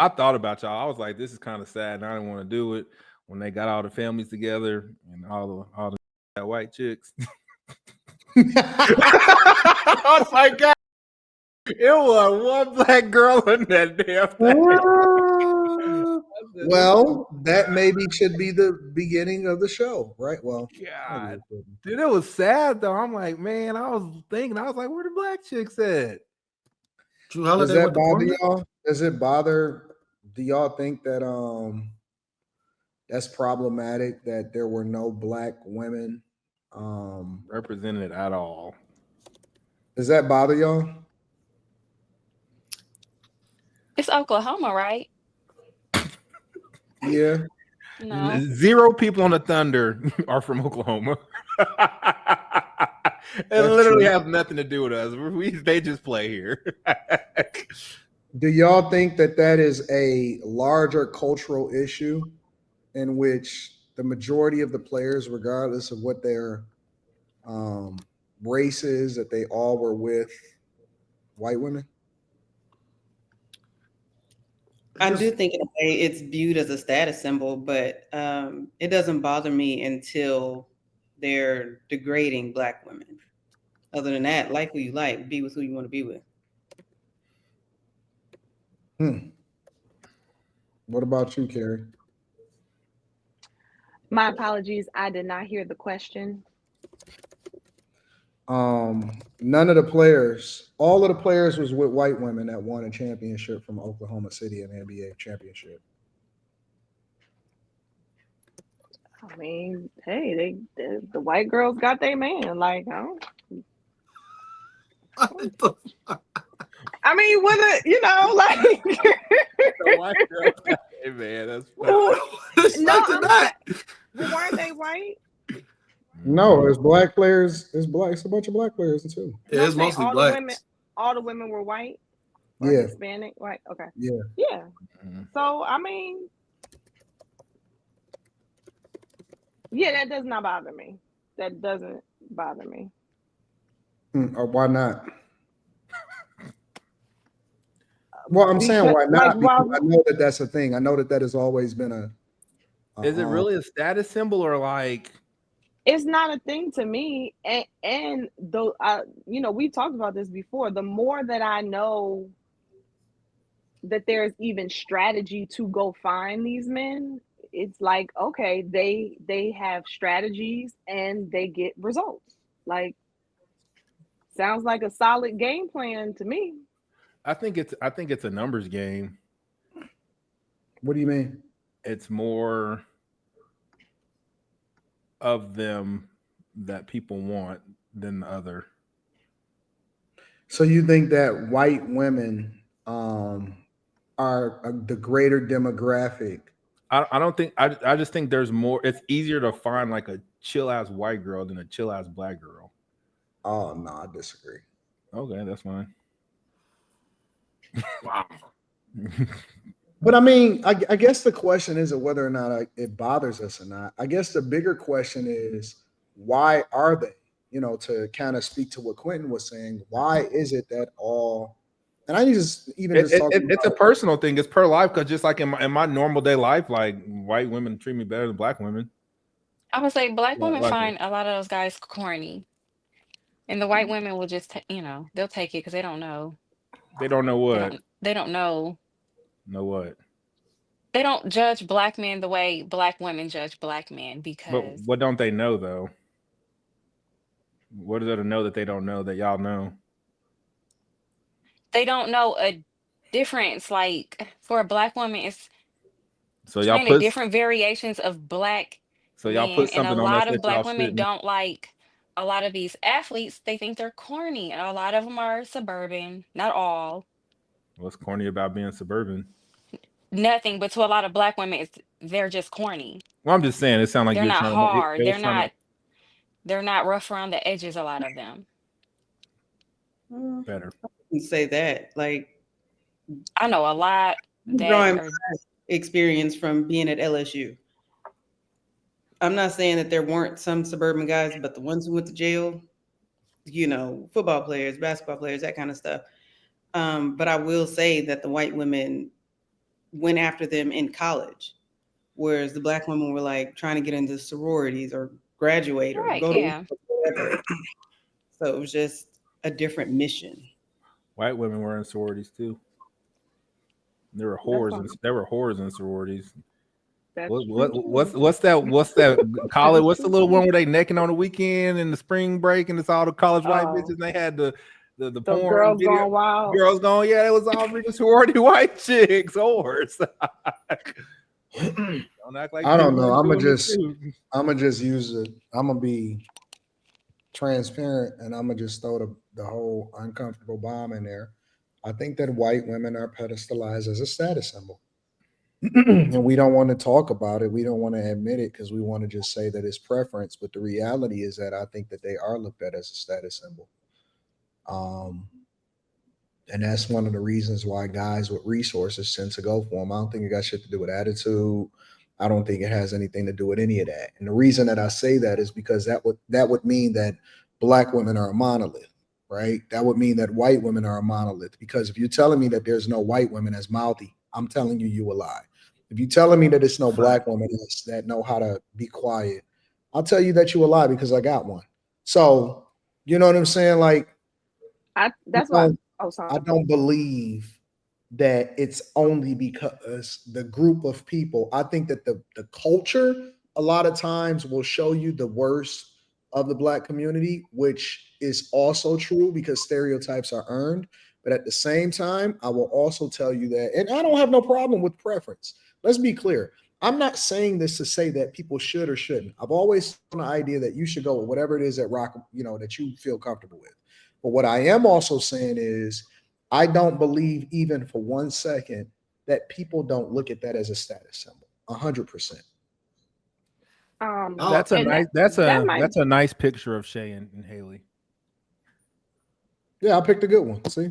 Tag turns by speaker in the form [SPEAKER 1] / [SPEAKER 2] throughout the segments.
[SPEAKER 1] I thought about y'all. I was like, this is kind of sad, and I didn't want to do it when they got all the families together and all the white chicks. I was like, God, it was one black girl in that damn thing.
[SPEAKER 2] Well, that maybe should be the beginning of the show, right? Well,
[SPEAKER 1] God, dude, it was sad though. I'm like, man, I was like, where the black chicks at?
[SPEAKER 2] Does that bother y'all? Does it bother? Do y'all think that that's problematic that there were no black women
[SPEAKER 1] represented at all?
[SPEAKER 2] Does that bother y'all?
[SPEAKER 3] It's Oklahoma, right?
[SPEAKER 2] Yeah.
[SPEAKER 3] No.
[SPEAKER 1] 0 people on the Thunder are from Oklahoma. It literally has nothing to do with us. They just play here.
[SPEAKER 2] Do y'all think that that is a larger cultural issue in which the majority of the players, regardless of what their race is, that they all were with white women?
[SPEAKER 4] I do think in a way it's viewed as a status symbol, but it doesn't bother me until they're degrading black women. Other than that, like who you like, be with who you want to be with.
[SPEAKER 2] What about you, Carrie?
[SPEAKER 5] My apologies. I did not hear the question.
[SPEAKER 2] None of the players, all of the players was with white women that won a championship from Oklahoma City in the NBA championship.
[SPEAKER 5] I mean, hey, the white girls got their man. Like, I mean, with it, like
[SPEAKER 1] the white girls got their man. That's funny.
[SPEAKER 5] No, weren't they white?
[SPEAKER 2] No, there's black players. It's a bunch of black players too.
[SPEAKER 6] Yeah, it's mostly black.
[SPEAKER 5] All the women were white.
[SPEAKER 2] Or
[SPEAKER 5] Hispanic, white. Okay.
[SPEAKER 2] Yeah.
[SPEAKER 5] Mm-hmm. So I mean, that does not bother me. That doesn't bother me.
[SPEAKER 2] Or why not? Well, I'm saying why not? Because I know that that's a thing. I know that has always been a.
[SPEAKER 1] Is it really a status symbol or like?
[SPEAKER 5] It's not a thing to me, and though we talked about this before. The more that I know that there's even strategy to go find these men, it's like, okay, they have strategies and they get results. Like, sounds like a solid game plan to me.
[SPEAKER 1] I think it's a numbers game.
[SPEAKER 2] What do you mean?
[SPEAKER 1] It's more of them that people want than the other.
[SPEAKER 2] So you think that white women are the greater demographic?
[SPEAKER 1] I don't think. I just think there's more. It's easier to find like a chill ass white girl than a chill ass black girl.
[SPEAKER 2] Oh no, I disagree.
[SPEAKER 1] Okay, that's fine.
[SPEAKER 6] Wow.
[SPEAKER 2] But I mean, I guess the question isn't whether or not it bothers us or not. I guess the bigger question is, why are they? To kind of speak to what Quentin was saying, why is it that all? And I
[SPEAKER 1] it's a personal thing. It's per life, because just like in my normal day life, like white women treat me better than black women.
[SPEAKER 3] I would say black women find a lot of those guys corny, and the white women will just they'll take it because they don't know.
[SPEAKER 1] They don't know what.
[SPEAKER 3] They don't know.
[SPEAKER 1] Know what?
[SPEAKER 3] They don't judge black men the way black women judge black men, because.
[SPEAKER 1] But what don't they know though? What is there to know that they don't know that y'all know?
[SPEAKER 3] They don't know a difference. Like, for a black woman, it's
[SPEAKER 1] y'all put
[SPEAKER 3] different variations of black.
[SPEAKER 1] So y'all put something on
[SPEAKER 3] and a lot
[SPEAKER 1] us
[SPEAKER 3] of black women don't like a lot of these athletes. They think they're corny, and a lot of them are suburban. Not all.
[SPEAKER 1] What's corny about being suburban?
[SPEAKER 3] Nothing, but to a lot of black women, they're just corny.
[SPEAKER 1] Well, I'm just saying, it sounds like
[SPEAKER 3] they're
[SPEAKER 1] you're
[SPEAKER 3] not
[SPEAKER 1] trying
[SPEAKER 3] hard.
[SPEAKER 1] to.
[SPEAKER 3] They're not rough around the edges. A lot of them.
[SPEAKER 1] Better.
[SPEAKER 4] I wouldn't say that. Like,
[SPEAKER 3] I know a lot
[SPEAKER 4] that experience from being at LSU. I'm not saying that there weren't some suburban guys, but the ones who went to jail, football players, basketball players, that kind of stuff. But I will say that the white women went after them in college, whereas the Black women were like trying to get into sororities or graduate or
[SPEAKER 3] Right,
[SPEAKER 4] go
[SPEAKER 3] yeah.
[SPEAKER 4] to whatever. So it was just a different mission.
[SPEAKER 1] White women were in sororities too. There were
[SPEAKER 5] That's
[SPEAKER 1] whores, and there were whores in sororities.
[SPEAKER 5] that's
[SPEAKER 1] What
[SPEAKER 5] true
[SPEAKER 1] what's
[SPEAKER 5] too.
[SPEAKER 1] what's that? What's that
[SPEAKER 5] That
[SPEAKER 1] college?
[SPEAKER 5] is
[SPEAKER 1] What's the
[SPEAKER 5] true
[SPEAKER 1] little
[SPEAKER 5] too.
[SPEAKER 1] one where they necking on the weekend and the spring break, and it's all the college white
[SPEAKER 5] Oh,
[SPEAKER 1] bitches. And they had the
[SPEAKER 5] the
[SPEAKER 1] porn
[SPEAKER 5] girls
[SPEAKER 1] video.
[SPEAKER 5] gone wild.
[SPEAKER 1] Girls going, yeah, it was all freaking sorority white chicks, whores. Don't act like
[SPEAKER 2] I
[SPEAKER 1] they
[SPEAKER 2] don't know.
[SPEAKER 1] weren't doing it too.
[SPEAKER 2] I'm gonna just use it. I'm gonna be transparent, and I'm gonna just throw the whole uncomfortable bomb in there. I think that white women are pedestalized as a status symbol. And we don't want to talk about it. We don't want to admit it because we want to just say that it's preference. But the reality is that I think that they are looked at as a status symbol. Um, and that's one of the reasons why guys with resources tend to go for them. I don't think it got shit to do with attitude. I don't think it has anything to do with any of that. And the reason that I say that is because that would mean that black women are a monolith, right? That would mean that white women are a monolith. Because if you're telling me that there's no white women as mouthy, I'm telling you a lie. If you're telling me that it's no black women that know how to be quiet, I'll tell you that you a lie because I got one. So you know what I'm saying? Like,
[SPEAKER 5] That's why. Oh, sorry.
[SPEAKER 2] I don't believe that it's only because the group of people. I think that the culture a lot of times will show you the worst of the black community, which is also true because stereotypes are earned. But at the same time, I will also tell you that, and I don't have no problem with preference. Let's be clear. I'm not saying this to say that people should or shouldn't. I've always on the idea that you should go with whatever it is that that you feel comfortable with. But what I am also saying is I don't believe even for 1 second that people don't look at that as a status symbol. 100%.
[SPEAKER 1] That's a
[SPEAKER 5] And
[SPEAKER 1] nice.
[SPEAKER 5] that might.
[SPEAKER 1] That's a nice picture of Shay and Haley.
[SPEAKER 2] Yeah, I picked a good one. See,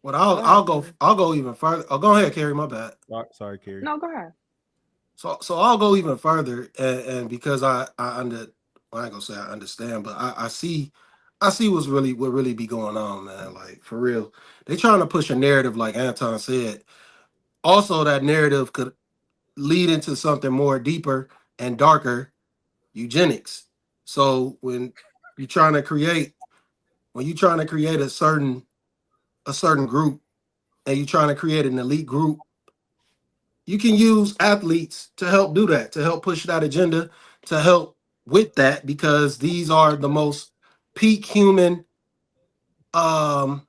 [SPEAKER 6] Well, I'll go even further. Oh, go ahead, Carrie. My bad.
[SPEAKER 1] Sorry, Carrie.
[SPEAKER 5] No, go ahead.
[SPEAKER 6] So I'll go even further, and because I ain't gonna say I understand, but I see what really be going on, man. Like for real, they trying to push a narrative, like Anton said. Also, that narrative could lead into something more deeper and darker, eugenics. So you're trying to create a certain group, and you're trying to create an elite group, you can use athletes to help do that, to help push that agenda, to help with that, because these are the most peak human, I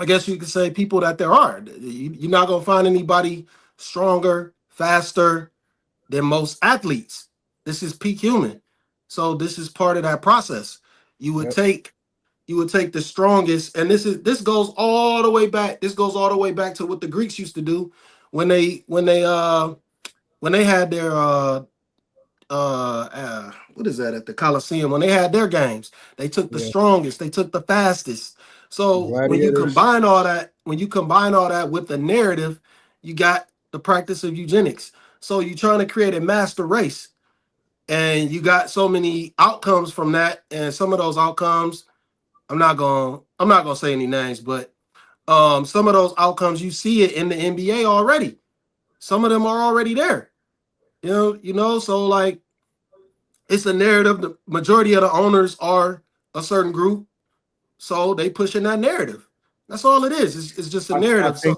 [SPEAKER 6] guess you could say, people that there are. You're not going to find anybody stronger, faster than most athletes. This is peak human. So this is part of that process. You would take the strongest, and this goes all the way back. This goes all the way back to what the Greeks used to do when they had their what is that, at the Colosseum, when they had their games. They took the strongest, they took the fastest. So when you
[SPEAKER 2] gladiators.
[SPEAKER 6] combine all that with the narrative, you got the practice of eugenics. So you're trying to create a master race, and you got so many outcomes from that, and some of those outcomes, I'm not gonna say any names, but some of those outcomes, you see it in the NBA already. Some of them are already there. So like, it's a narrative. The majority of the owners are a certain group, so they pushing that narrative. That's all it is. It's just a narrative.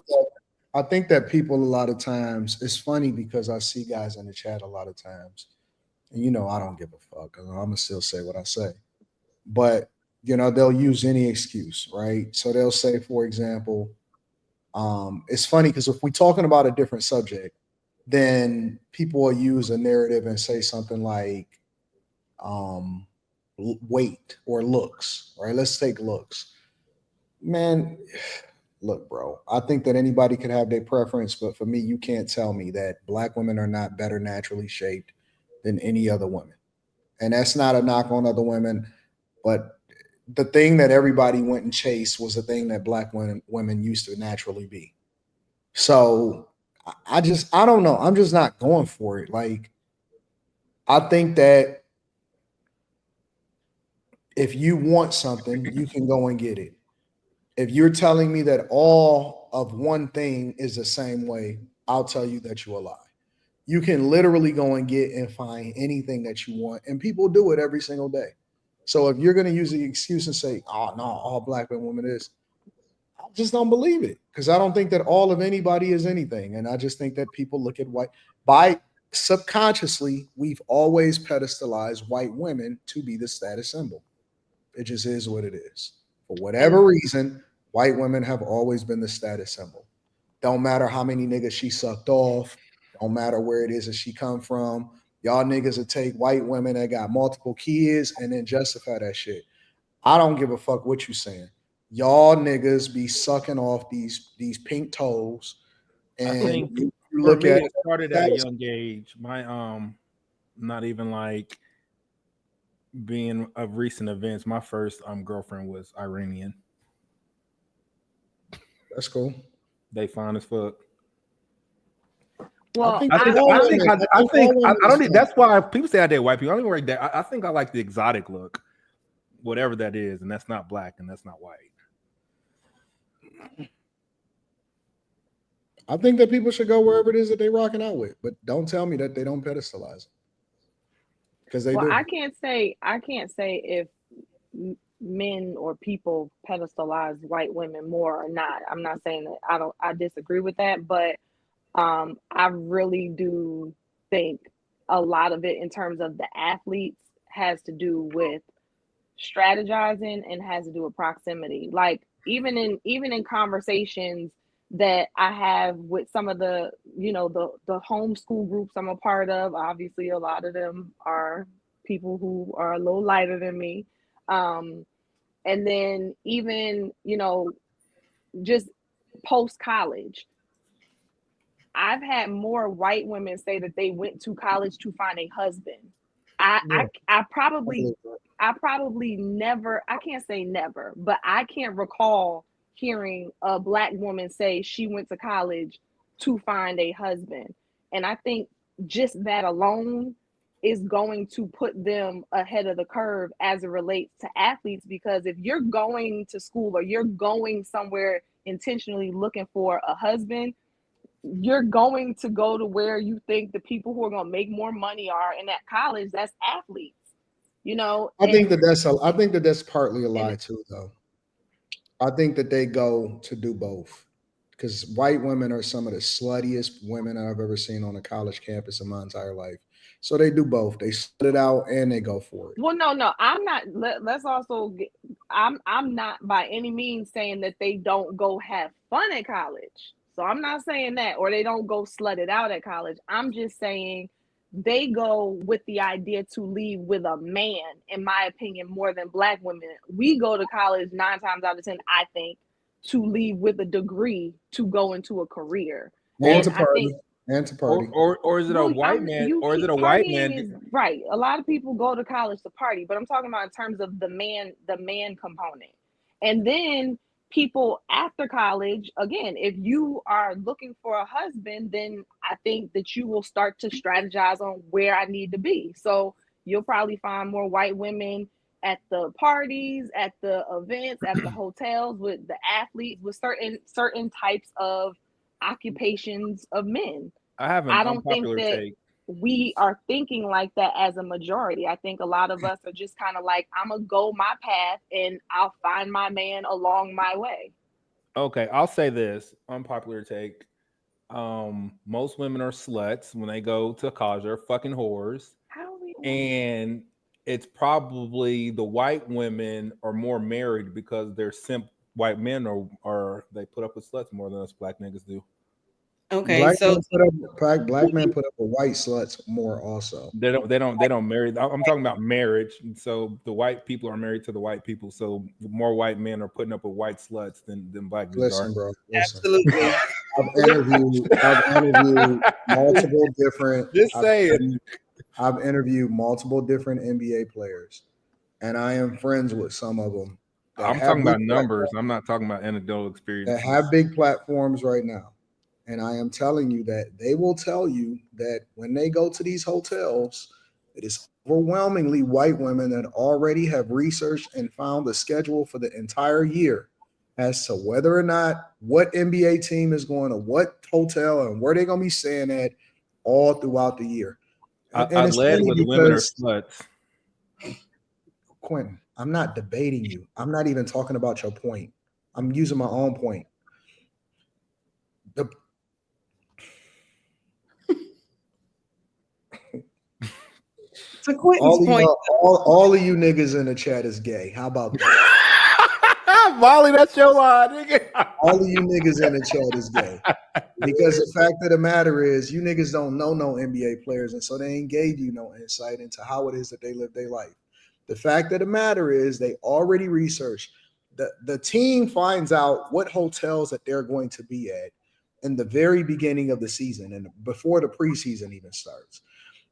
[SPEAKER 2] I think that people a lot of times, it's funny because I see guys in the chat a lot of times, and I don't give a fuck. I'm gonna still say what I say, but they'll use any excuse, right? So they'll say, for example, it's funny because if we're talking about a different subject, then people will use a narrative and say something like weight or looks, right? Let's take looks. Man, look, bro, I think that anybody could have their preference, but for me, you can't tell me that black women are not better naturally shaped than any other women. And that's not a knock on other women, but the thing that everybody went and chased was the thing that black women used to naturally be. So I don't know. I'm just not going for it. Like, I think that if you want something, you can go and get it. If you're telling me that all of one thing is the same way, I'll tell you that you're a lie. You can literally go and get and find anything that you want, and people do it every single day. So if you're going to use the excuse and say, "Oh no, all black women is," I just don't believe it, because I don't think that all of anybody is anything, and I just think that people look at white by subconsciously. We've always pedestalized white women to be the status symbol. It just is what it is. For whatever reason, white women have always been the status symbol. Don't matter how many niggas she sucked off. Don't matter where it is that she come from. Y'all niggas will take white women that got multiple kids and then justify that shit. I don't give a fuck what you saying. Y'all niggas be sucking off these pink toes,
[SPEAKER 1] I
[SPEAKER 2] and
[SPEAKER 1] think
[SPEAKER 2] you
[SPEAKER 1] for
[SPEAKER 2] look
[SPEAKER 1] me,
[SPEAKER 2] at
[SPEAKER 1] it started at a young age. My not even like being of recent events. My first girlfriend was Iranian.
[SPEAKER 2] that's cool.
[SPEAKER 1] They fine as fuck.
[SPEAKER 5] Well,
[SPEAKER 2] think
[SPEAKER 1] I think
[SPEAKER 2] all
[SPEAKER 1] I
[SPEAKER 2] women-
[SPEAKER 1] think
[SPEAKER 2] I
[SPEAKER 1] I
[SPEAKER 2] think
[SPEAKER 1] think
[SPEAKER 2] all
[SPEAKER 1] I
[SPEAKER 2] women
[SPEAKER 1] don't
[SPEAKER 2] is
[SPEAKER 1] need,
[SPEAKER 2] fine.
[SPEAKER 1] that's why people say I date white people. I don't even like that. I think I like the exotic look, whatever that is, and that's not black and that's not white.
[SPEAKER 2] I think that people should go wherever it is that they rocking out with, but don't tell me that they don't pedestalize, because they
[SPEAKER 5] well,
[SPEAKER 2] do.
[SPEAKER 5] I can't say if men or people pedestalize white women more or not. I'm not saying that I disagree with that, but I really do think a lot of it in terms of the athletes has to do with strategizing and has to do with proximity. Like even in conversations that I have with some of the the homeschool groups I'm a part of, obviously a lot of them are people who are a little lighter than me. And then even just post college, I've had more white women say that they went to college to find a husband. I probably never, I can't say never, but I can't recall hearing a black woman say she went to college to find a husband. And I think just that alone is going to put them ahead of the curve as it relates to athletes, because if you're going to school or you're going somewhere intentionally looking for a husband, you're going to go to where you think the people who are going to make more money are, and at college that's athletes.
[SPEAKER 2] I think that that's partly a lie too, though. I think that they go to do both, because white women are some of the sluttiest women I've ever seen on a college campus in my entire life. So they do both. They slut it out and they go for it.
[SPEAKER 5] Well, no, I'm not. Let's also get, I'm not by any means saying that they don't go have fun at college. So I'm not saying that, or they don't go slut it out at college. I'm just saying they go with the idea to leave with a man, in my opinion, more than black women. We go to college 9 times out of 10, I think, to leave with a degree to go into a career.
[SPEAKER 2] And to party. And to party.
[SPEAKER 1] Or is it a white man? Or is it a white man?
[SPEAKER 5] Is right. A lot of people go to college to party, but I'm talking about in terms of the man component. And then people after college, again, if you are looking for a husband, then I think that you will start to strategize on where I need to be. So you'll probably find more white women at the parties, at the events, at the hotels, with the athletes, with certain types of occupations of men.
[SPEAKER 1] I
[SPEAKER 5] don't think that we are thinking like that as a majority. I think a lot of us are just kind of like, I'm gonna go my path and I'll find my man along my way.
[SPEAKER 1] Okay, I'll say this unpopular take. Most women are sluts when they go to college. They're fucking whores, and it's probably the white women are more married because they're simp. White men are they put up with sluts more than us black niggas do.
[SPEAKER 4] Okay,
[SPEAKER 2] black
[SPEAKER 4] so
[SPEAKER 2] men put up with white sluts more also.
[SPEAKER 1] They don't marry. I'm talking about marriage. And so the white people are married to the white people. So more white men are putting up with white sluts than black dudes
[SPEAKER 2] Listen,
[SPEAKER 1] are.
[SPEAKER 2] bro. Listen.
[SPEAKER 4] absolutely.
[SPEAKER 2] I've interviewed multiple different.
[SPEAKER 1] Just saying.
[SPEAKER 2] I've interviewed multiple different NBA players, and I am friends with some of them.
[SPEAKER 1] I'm talking about numbers. I'm not talking about anecdotal experiences.
[SPEAKER 2] That have big platforms right now. And I am telling you that they will tell you that when they go to these hotels, it is overwhelmingly white women that already have researched and found the schedule for the entire year. as to whether or not what NBA team is going to what hotel and where they're going to be staying at all throughout the year.
[SPEAKER 1] I led with the women are sluts.
[SPEAKER 2] Quentin, I'm not debating you. I'm not even talking about your point. I'm using my own point. All of you niggas in the chat is gay. How about that?
[SPEAKER 1] Molly, that's your line, nigga.
[SPEAKER 2] All of you niggas in the chat is gay. Because the fact of the matter is, you niggas don't know no NBA players, and so they ain't gave you no insight into how it is that they live their life. The fact of the matter is, they already researched. The team finds out what hotels that they're going to be at in the very beginning of the season and before the preseason even starts.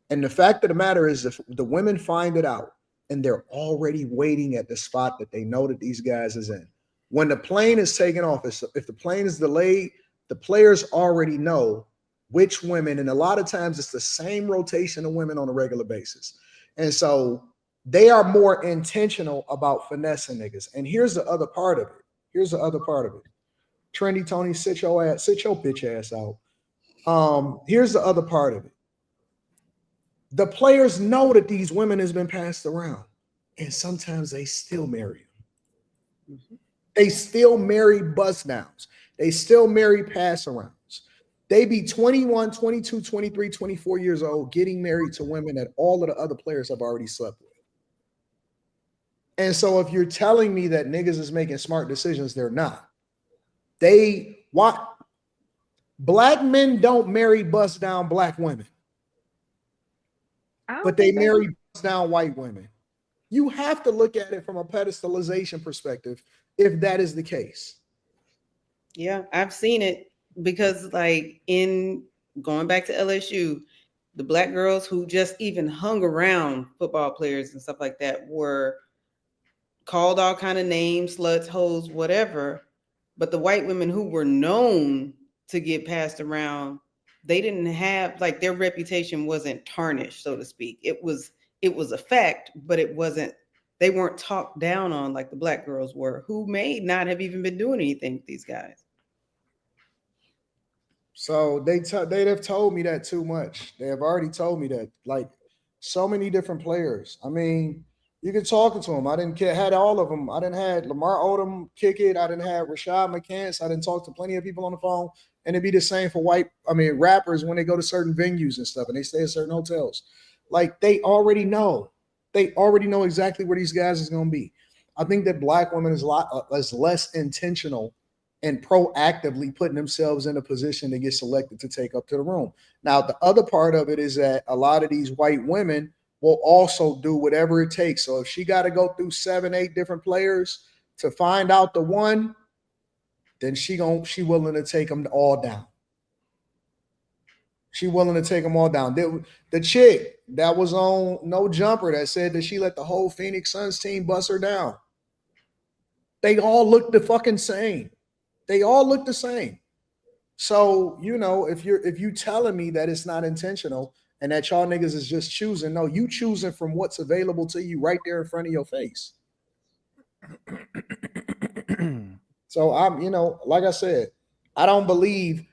[SPEAKER 2] And the fact of the matter is, if the women find it out and they're already waiting at the spot that they know that these guys is in. When the plane is taken off, if the plane is delayed, the players already know which women, and a lot of times it's the same rotation of women on a regular basis. And so they are more intentional about finessing niggas. And here's the other part of it. Trendy Tony, sit your bitch ass out. Here's the other part of it. The players know that these women has been passed around, and sometimes they still marry them. Mm-hmm. They still marry bust downs. They still marry pass arounds. They be 21, 22, 23, 24 years old getting married to women that all of the other players have already slept with. And so if you're telling me that niggas is making smart decisions, they're not. Black men don't marry bust down black women. But they marry bust down white women. You have to look at it from a pedestalization perspective if that is the case.
[SPEAKER 4] Yeah, I've seen it because, like, in going back to LSU, the black girls who just even hung around football players and stuff like that were called all kind of names, sluts, hoes, whatever. But the white women who were known to get passed around, they didn't have, like, their reputation wasn't tarnished, so to speak. It was a fact, but they weren't talked down on like the black girls were, who may not have even been doing anything with these guys.
[SPEAKER 2] So they'd have told me that too much. They have already told me that, like, so many different players. I mean, you can talk to them. I didn't had all of them. I didn't have Lamar Odom kick it. I didn't have Rashad McCants. I didn't talk to plenty of people on the phone. And it'd be the same for rappers when they go to certain venues and stuff and they stay at certain hotels. Like, they already know. They already know exactly where these guys is going to be. I think that black women is less intentional and proactively putting themselves in a position to get selected to take up to the room. Now, the other part of it is that a lot of these white women will also do whatever it takes. So if she got to go through 7-8 different players to find out the one, then she willing to take them all down. She willing to take them all down. The chick that was on No Jumper that said that she let the whole Phoenix Suns team bust her down. They all look the fucking same. They all look the same. So, if you telling me that it's not intentional and that y'all niggas is just choosing, no, you choosing from what's available to you right there in front of your face. So like I said, I believe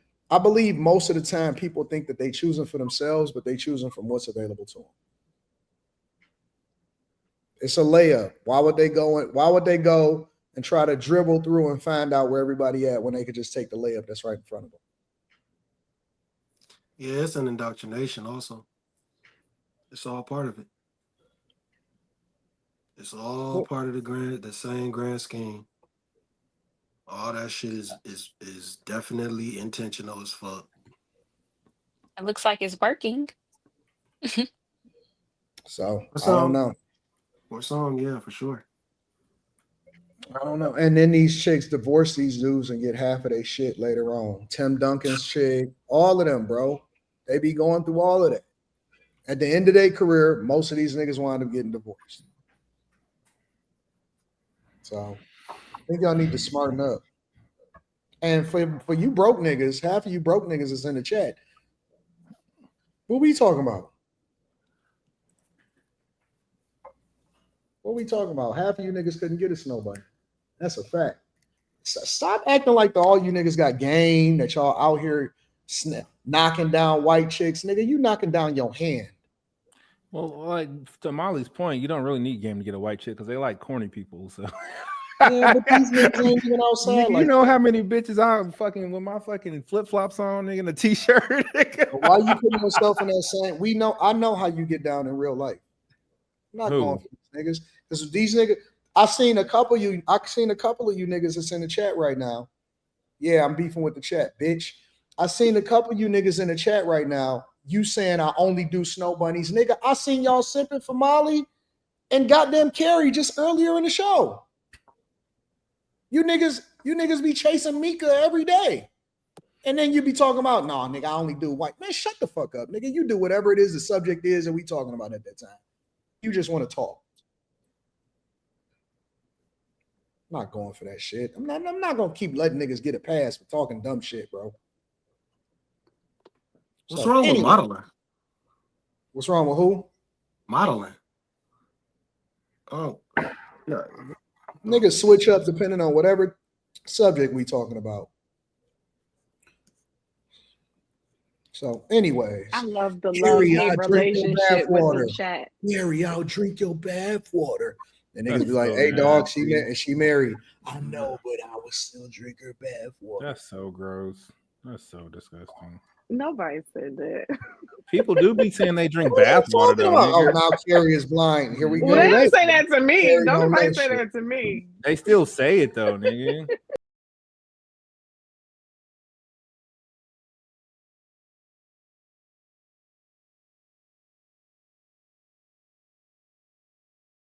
[SPEAKER 2] most of the time people think that they choosing for themselves, but they choosing from what's available to them. It's a layup. Why would they go and try to dribble through and find out where everybody at when they could just take the layup that's right in front of them?
[SPEAKER 6] Yeah, it's an indoctrination also. It's all part of it. It's all part of the same grand scheme. All that shit is definitely intentional as fuck.
[SPEAKER 3] It looks like it's working.
[SPEAKER 2] So I don't know.
[SPEAKER 6] For some, yeah, for sure.
[SPEAKER 2] I don't know. And then these chicks divorce these dudes and get half of their shit later on. Tim Duncan's chick, all of them, bro. They be going through all of that. At the end of their career, most of these niggas wind up getting divorced. So I think y'all need to smarten up. And for you broke niggas, half of you broke niggas is in the chat. What we talking about? What we talking about? Half of you niggas couldn't get a snowbike. That's a fact. Stop acting like all you niggas got game, that y'all out here knocking down white chicks. Nigga, you knocking down your hand.
[SPEAKER 1] Well, like to Molly's point, you don't really need game to get a white chick because they like corny people. So
[SPEAKER 2] yeah, but these niggas ain't even outside.
[SPEAKER 1] You know how many bitches I'm fucking with my fucking flip flops on, nigga, and a t-shirt.
[SPEAKER 2] Why you putting yourself in that same? I know how you get down in real life. I'm not going for these niggas because these niggas. I've seen a couple of you niggas that's in the chat right now. Yeah, I'm beefing with the chat, bitch. I've seen a couple of you niggas in the chat right now. You saying I only do snow bunnies, nigga. I seen y'all simping for Molly and goddamn Carrie just earlier in the show. You niggas be chasing Mika every day. And then you be talking about, no, nigga, I only do white. Man, shut the fuck up, nigga. You do whatever it is the subject is that we talking about at that time. You just want to talk. I'm not going for that shit. I'm not gonna keep letting niggas get a pass for talking dumb shit, bro.
[SPEAKER 6] What's wrong with modeling?
[SPEAKER 2] What's wrong with who?
[SPEAKER 6] Modeling. Oh, yeah.
[SPEAKER 2] Niggas switch up depending on whatever subject we talking about. So, anyways,
[SPEAKER 5] I love the love-hate relationship with the chat.
[SPEAKER 2] Gary, I'll drink your bath water. And niggas be like, "Hey, dog, she married." I know, but I would still drink her bath water.
[SPEAKER 1] That's so gross. That's so disgusting.
[SPEAKER 5] Nobody said that.
[SPEAKER 1] People do be saying they drink bath water.
[SPEAKER 2] Oh, now Carrie is blind. Here we go.
[SPEAKER 5] Well, they don't say that to me. Nobody say that to me.
[SPEAKER 1] They still say it though, nigga.